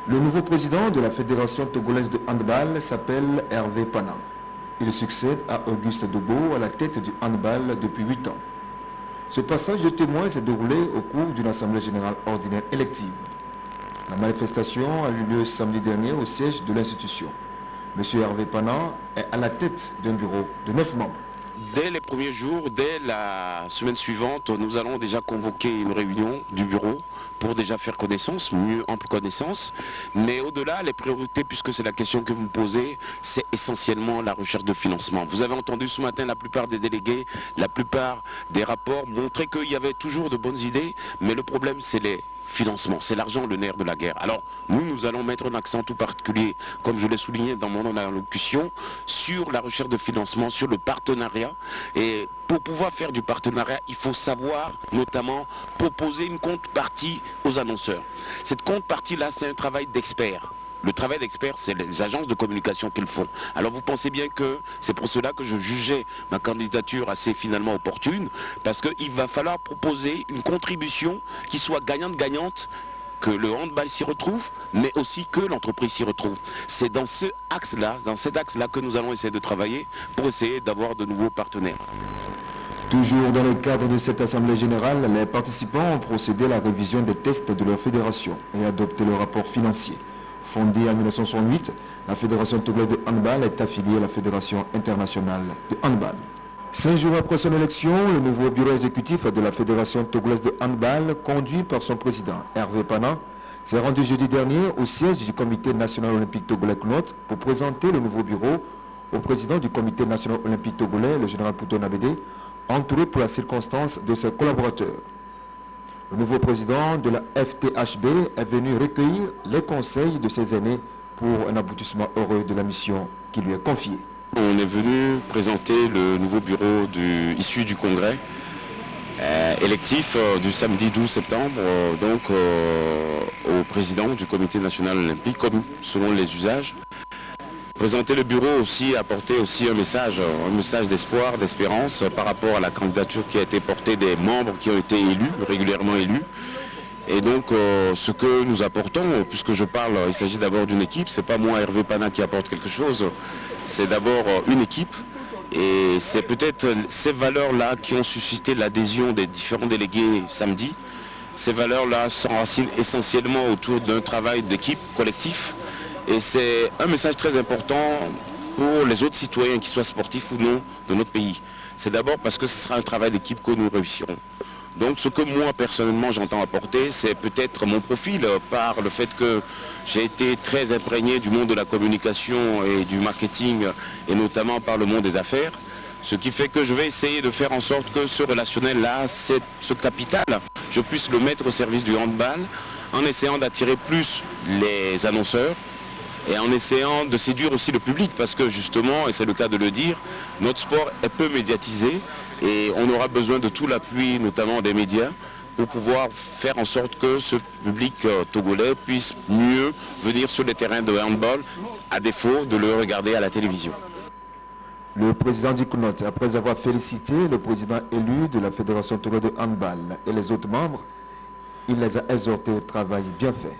Le nouveau président de la Fédération togolaise de handball s'appelle Hervé Pana. Il succède à Auguste Dobo à la tête du handball depuis 8 ans. Ce passage de témoin s'est déroulé au cours d'une assemblée générale ordinaire élective. La manifestation a eu lieu samedi dernier au siège de l'institution. M. Hervé Pana est à la tête d'un bureau de 9 membres. Dès les premiers jours, dès la semaine suivante, nous allons déjà convoquer une réunion du bureau pour déjà faire connaissance, mieux ample connaissance. Mais au-delà, les priorités, puisque c'est la question que vous me posez, c'est essentiellement la recherche de financement. Vous avez entendu ce matin la plupart des délégués, la plupart des rapports montraient qu'il y avait toujours de bonnes idées, mais le problème c'est les financement, c'est l'argent le nerf de la guerre. Alors nous allons mettre un accent tout particulier, comme je l'ai souligné dans mon allocution, sur la recherche de financement, sur le partenariat. Et pour pouvoir faire du partenariat, il faut savoir notamment proposer une contrepartie aux annonceurs. Cette contrepartie-là, c'est un travail d'expert. Le travail d'expert, c'est les agences de communication qu'ils font. Alors vous pensez bien que c'est pour cela que je jugeais ma candidature assez finalement opportune, parce qu'il va falloir proposer une contribution qui soit gagnante-gagnante, que le handball s'y retrouve, mais aussi que l'entreprise s'y retrouve. C'est dans cet axe-là que nous allons essayer de travailler pour essayer d'avoir de nouveaux partenaires. Toujours dans le cadre de cette assemblée générale, les participants ont procédé à la révision des tests de leur fédération et adopté le rapport financier. Fondée en 1968, la Fédération togolaise de handball est affiliée à la Fédération internationale de handball. 5 jours après son élection, le nouveau bureau exécutif de la Fédération togolaise de handball, conduit par son président Hervé Pana, s'est rendu jeudi dernier au siège du Comité national olympique togolais CNOT pour présenter le nouveau bureau au président du Comité national olympique togolais, le général Pouto Nabédé, entouré pour la circonstance de ses collaborateurs. Le nouveau président de la FTHB est venu recueillir les conseils de ses aînés pour un aboutissement heureux de la mission qui lui est confiée. On est venu présenter le nouveau bureau issu du congrès électif du samedi 12 septembre au président du Comité national olympique, comme selon les usages. Présenter le bureau aussi, apporter aussi un message d'espoir, d'espérance par rapport à la candidature qui a été portée des membres qui ont été élus, régulièrement élus. Et donc ce que nous apportons, puisque je parle, il s'agit d'abord d'une équipe, c'est pas moi Hervé Pana qui apporte quelque chose, c'est d'abord une équipe. Et c'est peut-être ces valeurs-là qui ont suscité l'adhésion des différents délégués samedi. Ces valeurs-là s'enracinent essentiellement autour d'un travail d'équipe collectif. Et c'est un message très important pour les autres citoyens, qu'ils soient sportifs ou non, de notre pays. C'est d'abord parce que ce sera un travail d'équipe que nous réussirons. Donc ce que moi personnellement j'entends apporter, c'est peut-être mon profil par le fait que j'ai été très imprégné du monde de la communication et du marketing, et notamment par le monde des affaires. Ce qui fait que je vais essayer de faire en sorte que ce relationnel-là, ce capital, je puisse le mettre au service du handball, en essayant d'attirer plus les annonceurs, et en essayant de séduire aussi le public, parce que justement, et c'est le cas de le dire, notre sport est peu médiatisé et on aura besoin de tout l'appui, notamment des médias, pour pouvoir faire en sorte que ce public togolais puisse mieux venir sur les terrains de handball, à défaut de le regarder à la télévision. Le président du CNOT, après avoir félicité le président élu de la Fédération togolaise de handball et les autres membres, il les a exhortés au travail bien fait.